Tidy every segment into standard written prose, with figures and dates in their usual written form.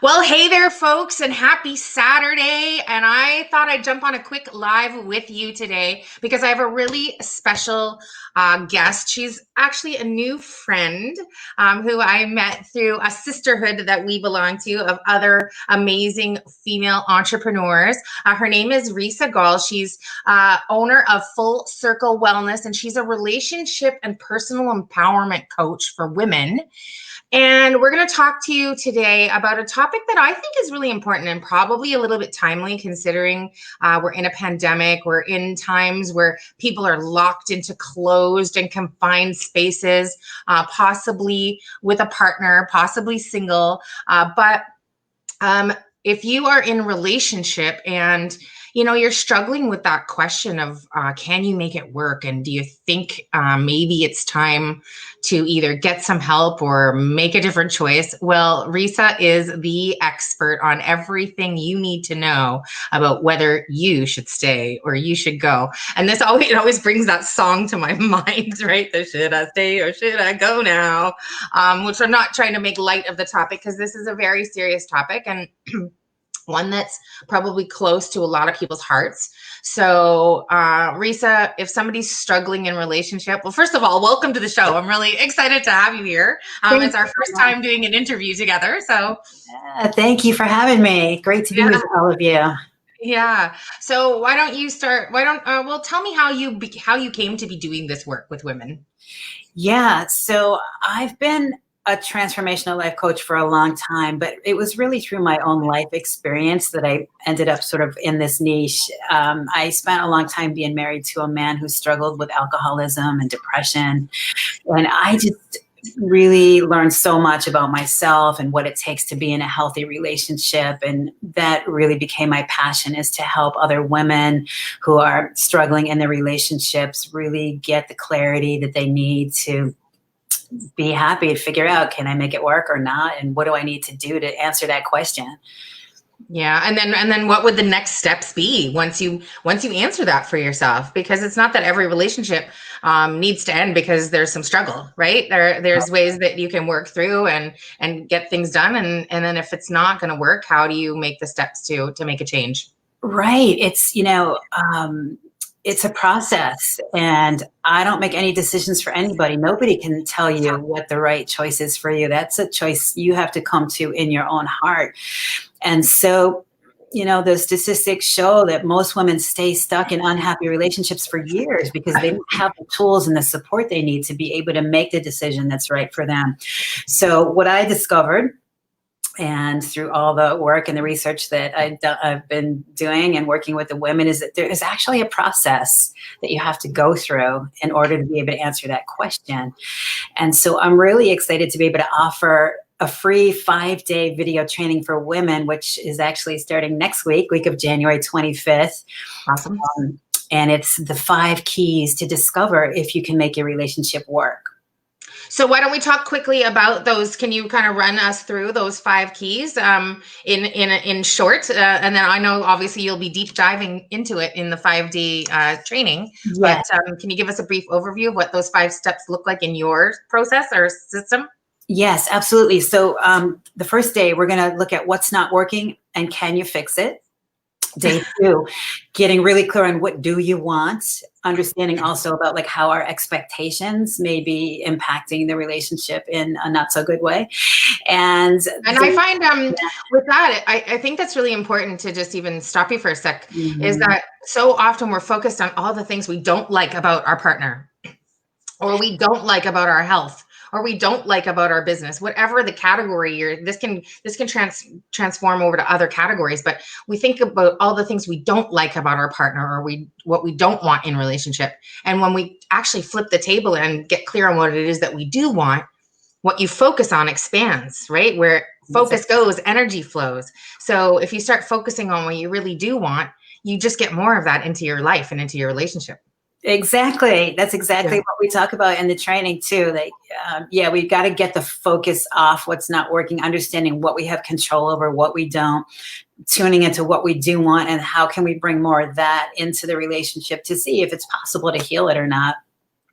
Well, hey there, folks, and happy Saturday. And I thought I'd jump on a quick live with you today because I have a really special guest. She's actually a new friend who I met through a sisterhood that we belong to of other amazing female entrepreneurs. Her name is Risa Gall. She's owner of Full Circle Wellness, and she's a relationship and personal empowerment coach for women. And we're going to talk to you today about a topic that I think is really important and probably a little bit timely considering we're in a pandemic. We're in times where people are locked into closed and confined spaces, possibly with a partner, possibly single. But if you are in a relationship and you're struggling with that question of can you make it work? And do you think maybe it's time to either get some help or make a different choice? Well, Risa is the expert on everything you need to know about whether you should stay or you should go. And it always brings that song to my mind, right? The should I stay or should I go now? Which I'm not trying to make light of the topic because this is a very serious topic and one that's probably close to a lot of people's hearts. So, Risa, if somebody's struggling in relationship, well, first of all, welcome to the show. I'm really excited to have you here. It's our first time doing an interview together. So, thank you for having me. Great to be with all of you. Yeah. So, why don't you start? Well, tell me how you came to be doing this work with women. Yeah. So, I've been a transformational life coach for a long time, but it was really through my own life experience that I ended up sort of in this niche. I spent a long time being married to a man who struggled with alcoholism and depression. And I just really learned so much about myself and what it takes to be in a healthy relationship. And that really became my passion, is to help other women who are struggling in their relationships really get the clarity that they need to be happy and figure out, can I make it work or not? And what do I need to do to answer that question? Yeah. And then what would the next steps be once you answer that for yourself? Because it's not that every relationship needs to end because there's some struggle, right? There's ways that you can work through and get things done. And then if it's not going to work, how do you make the steps to make a change? Right. It's a process, and I don't make any decisions for anybody. Nobody can tell you what the right choice is for you. That's a choice you have to come to in your own heart. And so, the statistics show that most women stay stuck in unhappy relationships for years because they don't have the tools and the support they need to be able to make the decision that's right for them. So what I discovered, and through all the work and the research that I've been doing and working with the women, is that there is actually a process that you have to go through in order to be able to answer that question. And so I'm really excited to be able to offer a free 5-day video training for women, which is actually starting next week of January 25th. Awesome. And it's the 5 keys to discover if you can make your relationship work. So why don't we talk quickly about those? Can you kind of run us through those 5 keys in short? And then I know obviously you'll be deep diving into it in the 5-day training. Yes. But can you give us a brief overview of what those 5 steps look like in your process or system? Yes, absolutely. So the first day, we're going to look at what's not working and can you fix it? Day 2, getting really clear on what do you want, understanding also about like how our expectations may be impacting the relationship in a not so good way. And I find with that, I think that's really important to just even stop you for a sec, is that so often we're focused on all the things we don't like about our partner, or we don't like about our health, or we don't like about our business, whatever the category this can transform over to other categories. But we think about all the things we don't like about our partner, or what we don't want in relationship. And when we actually flip the table and get clear on what it is that we do want, what you focus on expands, right? Where focus goes, energy flows. So if you start focusing on what you really do want, you just get more of that into your life and into your relationship. Exactly. That's exactly what we talk about in the training too. Like, we've got to get the focus off what's not working, understanding what we have control over, what we don't, tuning into what we do want, and how can we bring more of that into the relationship to see if it's possible to heal it or not.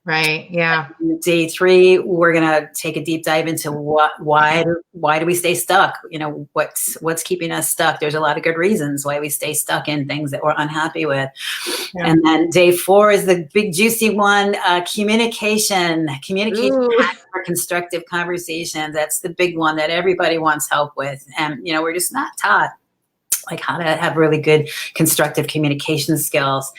Right. Yeah. Day 3, we're going to take a deep dive into why do we stay stuck? What's keeping us stuck? There's a lot of good reasons why we stay stuck in things that we're unhappy with. Yeah. And then day 4 is the big juicy one, communication Ooh. for constructive conversations. That's the big one that everybody wants help with. And, we're just not taught like how to have really good constructive communication skills.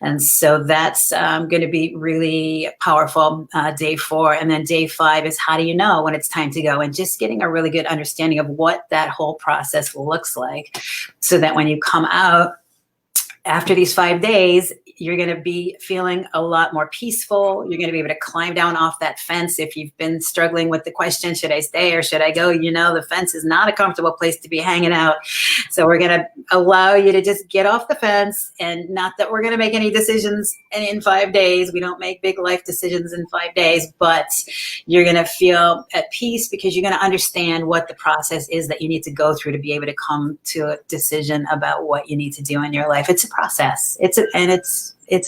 And so that's going to be really powerful, day 4. And then day 5 is how do you know when it's time to go, and just getting a really good understanding of what that whole process looks like, so that when you come out after these 5 days, you're going to be feeling a lot more peaceful. You're going to be able to climb down off that fence. If you've been struggling with the question, should I stay or should I go? The fence is not a comfortable place to be hanging out. So we're going to allow you to just get off the fence, and not that we're going to make any decisions in 5 days. We don't make big life decisions in 5 days, but you're going to feel at peace because you're going to understand what the process is that you need to go through to be able to come to a decision about what you need to do in your life. It's a process. It's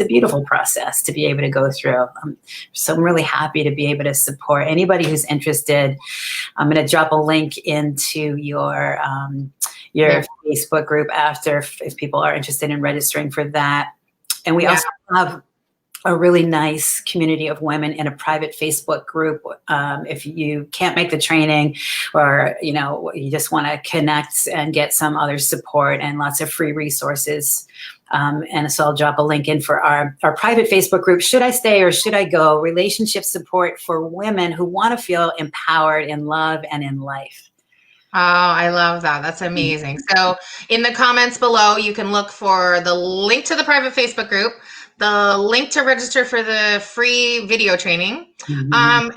a beautiful process to be able to go through. So I'm really happy to be able to support anybody who's interested. I'm going to drop a link into your Facebook group after if people are interested in registering for that. And we also have a really nice community of women in a private Facebook group. If you can't make the training, or you just want to connect and get some other support and lots of free resources. And so I'll drop a link in for our private Facebook group. Should I stay or should I go? Relationship support for women who want to feel empowered in love and in life. Oh, I love that. That's amazing. So in the comments below, you can look for the link to the private Facebook group, the link to register for the free video training. And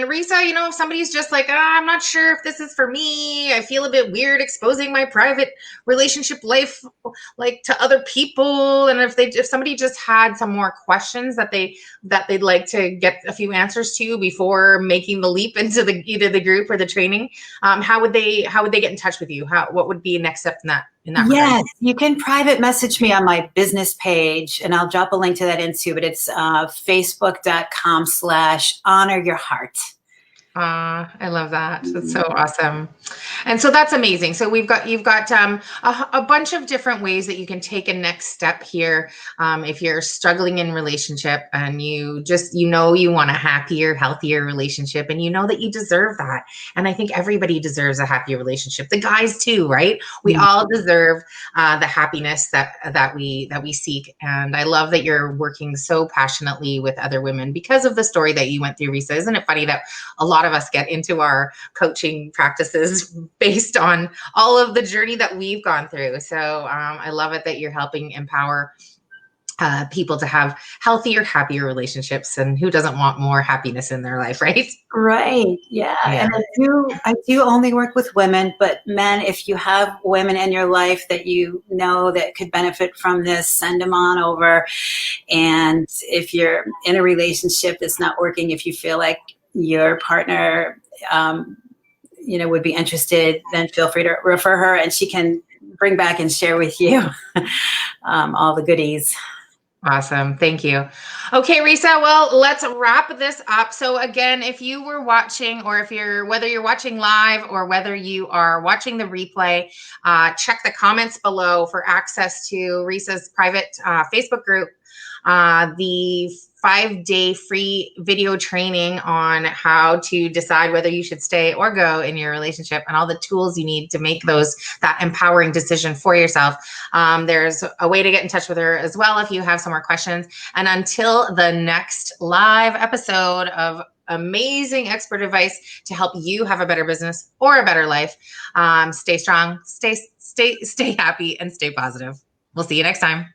Risa, if somebody's just like, I'm not sure if this is for me, I feel a bit weird exposing my private relationship life like to other people. And if somebody just had some more questions that they'd like to get a few answers to before making the leap into either the group or the training, how would they get in touch with you? What would be next step in that? Yes, regard? You can private message me on my business page, and I'll drop a link to that into, but it's facebook.com/honor-your-heart. I love that. That's so awesome. And so that's amazing. So you've got a bunch of different ways that you can take a next step here. If you're struggling in relationship and you want a happier, healthier relationship, and you know that you deserve that. And I think everybody deserves a happier relationship. The guys too, right? We all deserve the happiness that we seek. And I love that you're working so passionately with other women because of the story that you went through, Risa. Isn't it funny that a lot of us get into our coaching practices based on all of the journey that we've gone through. So I love it that you're helping empower people to have healthier, happier relationships. And who doesn't want more happiness in their life, right? Right. Yeah. And I do only work with women, but men, if you have women in your life that that could benefit from this, send them on over. And if you're in a relationship that's not working, if you feel like your partner, would be interested, then feel free to refer her, and she can bring back and share with you all the goodies. Awesome. Thank you. Okay, Risa, well, let's wrap this up. So again, if you were watching, or whether you're watching live or whether you are watching the replay, check the comments below for access to Risa's private Facebook group, the 5-day free video training on how to decide whether you should stay or go in your relationship, and all the tools you need to make that empowering decision for yourself. There's a way to get in touch with her as well if you have some more questions. And until the next live episode of amazing expert advice to help you have a better business or a better life, stay strong, stay happy, and stay positive. We'll see you next time.